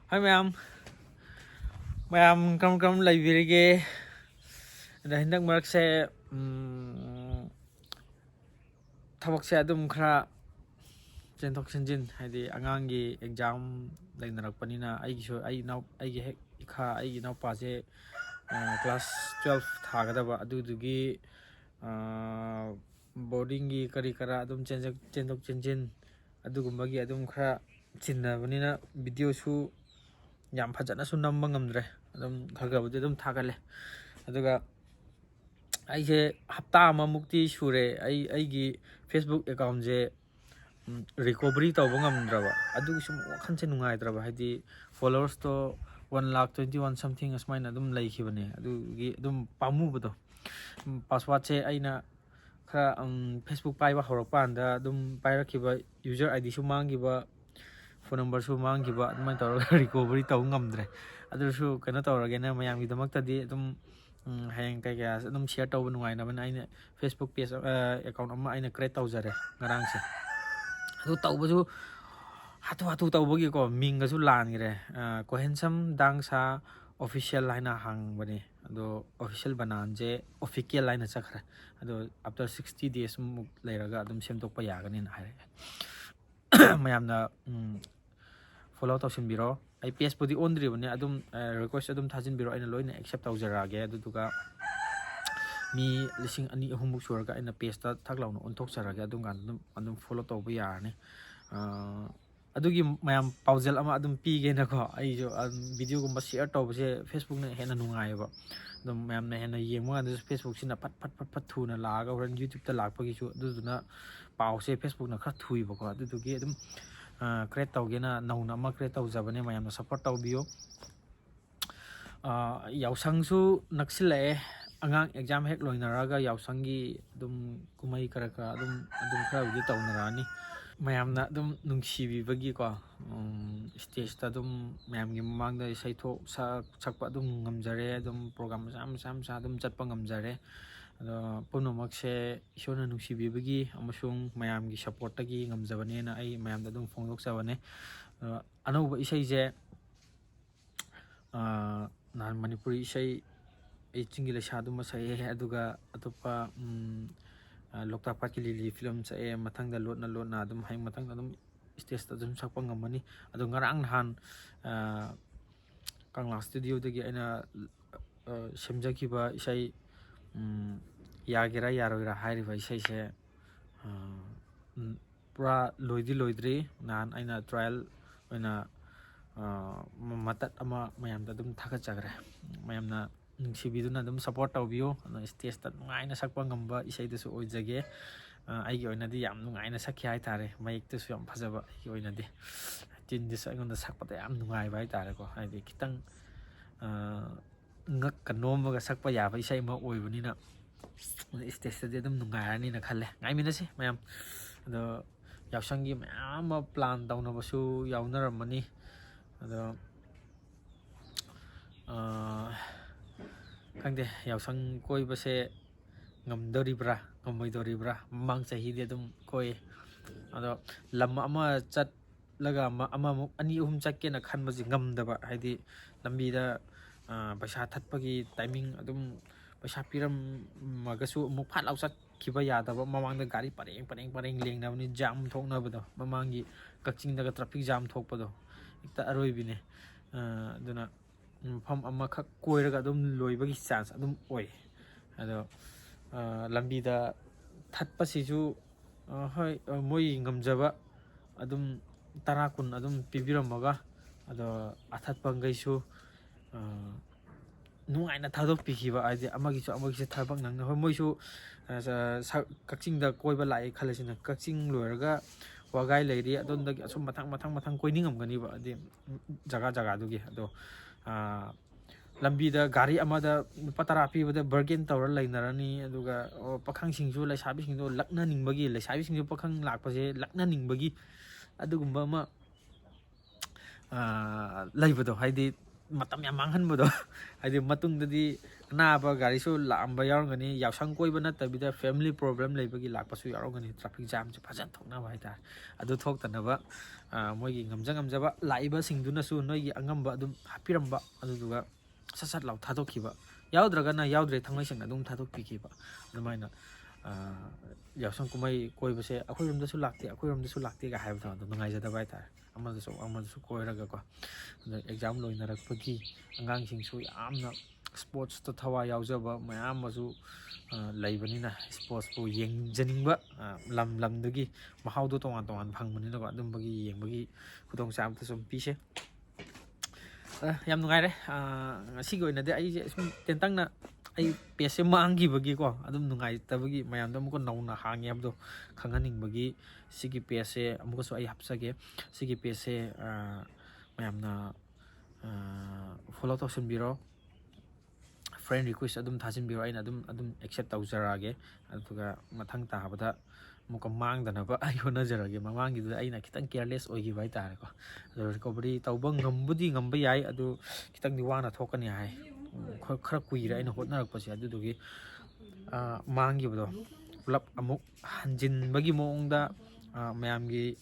Hi ma'am. Ma'am come library ada hendak marak se thawak se adum khara chenthok chenjin haidi angangi exam lainarak panina ai gi ai gi hek ikha ai gi nau pa je class 12 thagadaba adudugi boarding gi kari kara adum chenthok chenjin adugumbagi adum khara chinnabanina video su yam phajana su namba ngamdre adum khagabudi adum thagale aduga aise hapta ama mukti sure ai gi Facebook account je recovery tawba ngamdraba adu sum khanse nungai draba haidi followers to 1,21,000 something asmaina adum laikhibane adu gi adum pamu bodo password che aina khara Facebook paiba horokpa anda adum pairakhiba user id su mangiba phone number su mangiba adumai tawra recovery taw ngamdre adusu kana tawragena mayamgi damakta di adum hayang kai kaya adum share taw nungai na ban aina Facebook page account amma aina create tawjare ngarang se adu tawbu hatu tawbagi ko minga su lan gire ko handsome dangsa official line hang bani ado official bananje official line chakra ado after 60 days muk lairaga adum semtokpa yagani na hare mayamna follow tawsin biro ai page body on dribane adum request adum thajin biro aina loina accept tawjarage aduga mi lising ani ahumuk suraga aina page ta thaklawno onthok charaga adum gan adum follow tawba yarane adugi mayam paujal ama adum pige na ko ai jo video gumba share tawbase Facebook na hena nungaiba adum mayam na hena yengwa adu Facebook sina pat thuna laga horan YouTube ta lakpagi chu aduduna pause Facebook na khara thuiba ko adugi adum create tawgena nauna ama create tawjabane mayamna support tawbiyo yausangsu naksile angang exam hek loinaraga yausangi adum kumai karaka adum khara udi tawnarani mayamna adum nungsibibagi ko stage ta adum mayamgi mamangda isaithok sakpa adum ngamjare adum program sam adum chatpa ngamjare ado punomakse isona nungsibibagi amasung mayamgi support tagi ngamjabane na ai mayamda adum phongdoksabane anouba isai je nan manipuri isai ai chingile sadum sai aduga atopa lokta pakki lili film sai mathangda lotna adum hai mathangda adum stage ta adum sakpa ngamani adu ngarang han kangla studio dagi aina semjakiba isai yagera yaroira hairiba isai se pura loidri nan aina trial oina matat ama mayamda adum thaga chagre mayamna nungsibiduna adum support tawbiyo stage ta nungaina sakpa ngamba isai dasu oijage aigi oinadi yam nungaina sakhi hai tare mayek tasu yam phajaba aigi oinadi tin dis aigonda sakpa ta yam nungai bai tare ko haidi kitang ngak kanomba sakpa yaba isai ma oibunina stage ta adum nungairani na khalle ngaiminasi mayam ado yausangi mayam plan tawnabasu yaunaramani ado kangde yausang koi base ngamdoribra ngamoidoribra mang chahidi adum koi ado lam ama chat laga ama ani uhum chakke na khanbaji ngamdaba haidi lambida paisa thatpagi timing adum paisa piram magasu muk phat lau chat khiba yadaba mamangda gari pareng lengnabani jam thoknabado mamangi kakching daga traffic jam thokpado ikta aroibine aduna fam ama khak koiraga adum loibagi chance adum oi ado lambida thatpasisu hoi moi ngamjaba adum tarakun adum pibiramaga ado athatpa ngaisu nungaina thadok pikiba aidi amagi thabak nangna hoi moisu kakchingda koiba lai khalasina kakching loiraga wagai leiri adondagi asum mathang koiningamgani ba adi jaga dugi ado lambida gari amada patara pibada bargain tawra lainarani aduga pakhang singju laisabi singju lakna ningbagi laisabi singju pakhang lakpase lakna ningbagi adugumba ma laibado haidi matam yam manghanbado ꯍꯥꯏꯗꯤ ꯃꯇꯨꯡꯗꯗꯤ ꯑꯅꯥꯕ ꯒꯥꯔꯤꯁꯨ ꯂꯥꯛꯑꯝꯕ ꯌꯥꯎꯔꯝꯒꯅꯤ ꯌꯥꯎꯁꯪ ꯀꯣꯏꯕ ꯅꯠꯇꯕꯤꯗ family problem ꯂꯩꯕꯒꯤ ꯂꯥꯛꯄꯁꯨ ꯌꯥꯎꯔꯝꯒꯅꯤ ꯇ꯭ꯔꯥꯐꯤꯛ ꯖꯥꯝꯁꯦ ꯐꯖꯅ ꯊꯣꯛꯅꯕ ꯍꯥꯏꯇꯥꯔꯦ ꯑꯗꯨ ꯊꯣꯛꯇꯅꯕ ꯃꯣꯏꯒꯤ ꯉꯝꯖꯕ ꯂꯥꯛꯏꯕꯁꯤꯡꯗꯨꯅꯁꯨ ꯅꯣꯏꯒꯤ ꯑꯉꯝꯕ ꯑꯗꯨꯝ ꯍꯥꯞꯄꯤꯔꯝꯕ ꯑꯗꯨꯗꯨꯒ ꯁꯠ ꯁꯠ ꯂꯥꯎ ꯊꯥꯗꯣꯛꯈꯤꯕ ꯌꯥꯎꯗ꯭ꯔꯒꯅ ꯌꯥꯎꯗ꯭ꯔꯦ ꯊꯥꯡꯃꯩ ꯁꯦꯡꯅ ꯑꯗꯨꯝ ꯊꯥꯗꯣꯛꯄꯤꯈꯤꯕ ꯑꯗꯨꯃꯥꯏꯅ ꯌꯥꯎꯁꯪ ꯀꯨꯝꯍꯩ ꯀꯣꯏꯕꯁꯦ ꯑꯩꯈꯣꯏꯔꯣꯝꯗꯁꯨ ꯂꯥꯛꯇꯦꯒ ꯍꯥꯏꯕꯗꯣ ꯑꯗꯨ ꯅꯨꯡꯉꯥꯏꯖꯗꯕ ꯍꯥꯏꯇꯥꯔꯦ ꯑꯃꯗꯁꯨ ꯀꯣꯏꯔꯒꯀꯣ ꯑꯗ ꯑꯦꯛꯖꯥꯝ ꯂꯣꯏꯅꯔꯛꯄꯒꯤ ꯑꯉꯥꯡꯁꯤꯡꯁꯨ ꯌꯥꯝꯅ ꯁ꯭ꯄꯣꯔꯠꯁꯇ ꯊꯋꯥꯏ ꯌꯥꯎꯖꯕ ꯃꯌꯥꯝ ꯑꯃꯁꯨ ꯂꯩꯕꯅꯤꯅ ꯁ꯭ꯄꯣꯔꯠꯁꯄꯨ ꯌꯦꯡꯖꯅꯤꯡꯕ ꯂꯝꯗꯨꯒꯤ ꯃꯍꯥꯎꯗꯣ ꯇꯣꯉꯥꯟ ꯐꯪꯕꯅꯤꯅꯀꯣ ꯑꯗꯨꯝꯕꯒꯤ ꯌꯦꯡꯕꯒꯤ ꯈꯨꯗꯣꯡꯆꯥꯕꯗ ꯁꯨꯝ ꯄꯤꯁꯦ ꯌꯥꯝ ꯅꯨꯡꯉꯥꯏꯔꯦ ꯉꯁꯤꯒꯤ ꯑꯣꯏꯅꯗꯤ ꯑꯩꯁꯦ ꯁꯨꯝ ꯇꯦꯟꯇꯪꯅ ꯑꯩ ꯄꯦꯖꯁꯦ ꯃꯥꯡꯈꯤꯕꯒꯤꯀꯣ ꯑꯗꯨꯝ ꯅꯨꯡꯉꯥꯏꯇꯕꯒꯤ ꯃꯌꯥꯝꯗ ꯑꯃꯨꯛꯀ ꯅꯧꯅ ꯍꯥꯡꯉꯦ ꯍꯥꯏꯕꯗꯣ ꯈꯪꯍꯟꯅꯤꯡꯕꯒꯤ ꯁꯤꯒꯤ ꯄꯦꯖꯁꯦ ꯑꯃꯨꯛꯀꯁꯨ ꯑꯩ ꯍꯥꯞꯆꯒꯦ ꯁꯤꯒꯤ ꯄꯦꯖꯁꯦ ꯃꯌꯥꯝꯅ ꯐꯣꯂꯣ ꯇꯧꯁꯤꯟꯕꯤꯔꯣ ꯐ꯭ꯔꯦꯟ ꯔꯤꯀ꯭ꯋꯦꯁ ꯑꯗꯨꯝ ꯊꯥꯖꯤꯟꯕꯤꯔꯣ ꯑꯩꯅ ꯑꯗꯨꯝ ꯑꯦꯛꯁꯦꯞ ꯇꯧꯖꯔꯛꯑꯒꯦ ꯑꯗꯨꯒ ꯃꯊꯪ ꯇꯥꯕꯗ ꯑꯃꯨꯛꯀ ꯃꯥꯡꯗꯅꯕ ꯑꯩ ꯍꯣꯠꯅꯖꯔꯒꯦ ꯃꯃꯥꯡꯒꯤꯗꯨꯗ ꯑꯩꯅ ꯈꯤꯇꯪ ꯀꯦꯌꯔꯂꯦꯁ ꯑꯣꯏꯈꯤꯕ ꯍꯥꯏꯇꯥꯔꯦꯀꯣ ꯑꯗꯣ ꯔꯤꯀꯣꯕꯔꯤ ꯇꯧꯕ ꯉꯝꯕ ꯌꯥꯏ ꯑꯗꯨ ꯈꯤꯇꯪꯗꯤ ꯋꯥꯅ ꯊꯣꯛꯀꯅꯤ ꯍꯥꯏ ꯈꯔ ꯀꯨꯏꯔꯦ ꯑꯩꯅ ꯍꯣꯠꯅꯔꯛꯄꯁꯦ ꯑꯗꯨꯗꯨꯒꯤ ꯃꯥꯡꯈꯤꯕꯗꯣ ꯄꯨꯂꯞ ꯑꯃꯨꯛ ꯍꯟꯖꯤꯟꯕꯒꯤ ꯃꯑꯣꯡꯗ ꯃꯌꯥꯝꯒꯤ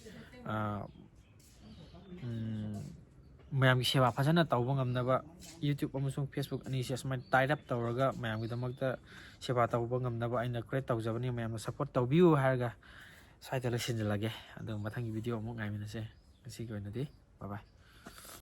ꯁꯦꯕꯥ ꯐꯖꯅ ꯇꯧꯕ ꯉꯝꯅꯕ ꯌꯨꯇ꯭ꯌꯨꯕ ꯑꯃꯁꯨꯡ ꯐꯦꯁꯕꯨꯛ ꯑꯅꯤꯁꯦ ꯁꯨꯃꯥꯏꯅ ꯇꯥꯏꯠ ꯑꯞ ꯇꯧꯔꯒ ꯃꯌꯥꯝꯒꯤꯗꯃꯛꯇ ꯁꯦꯕꯥ ꯇꯧꯕ ꯉꯝꯅꯕ ꯑꯩꯅ ꯀ꯭ꯔꯤꯌꯦꯠ ꯇꯧꯖꯕꯅꯤ ꯃꯌꯥꯝꯅ ꯁꯞꯄꯣꯔꯠ ꯇꯧꯕꯤꯌꯨ ꯍꯥꯏꯔꯒ ꯁ꯭ꯋꯥꯏꯗ ꯂꯣꯏꯁꯤꯟꯖꯜꯂꯒꯦ ꯑꯗꯨꯒ ꯃꯊꯪꯒꯤ ꯚꯤꯗꯤꯑꯣ ꯑꯃꯨꯛ ꯉꯥꯏꯃꯤꯟꯅꯁꯦ ꯉꯁꯤꯒꯤ ꯑꯣꯏꯅꯗꯤ ꯕꯥꯏ ꯕꯥꯏ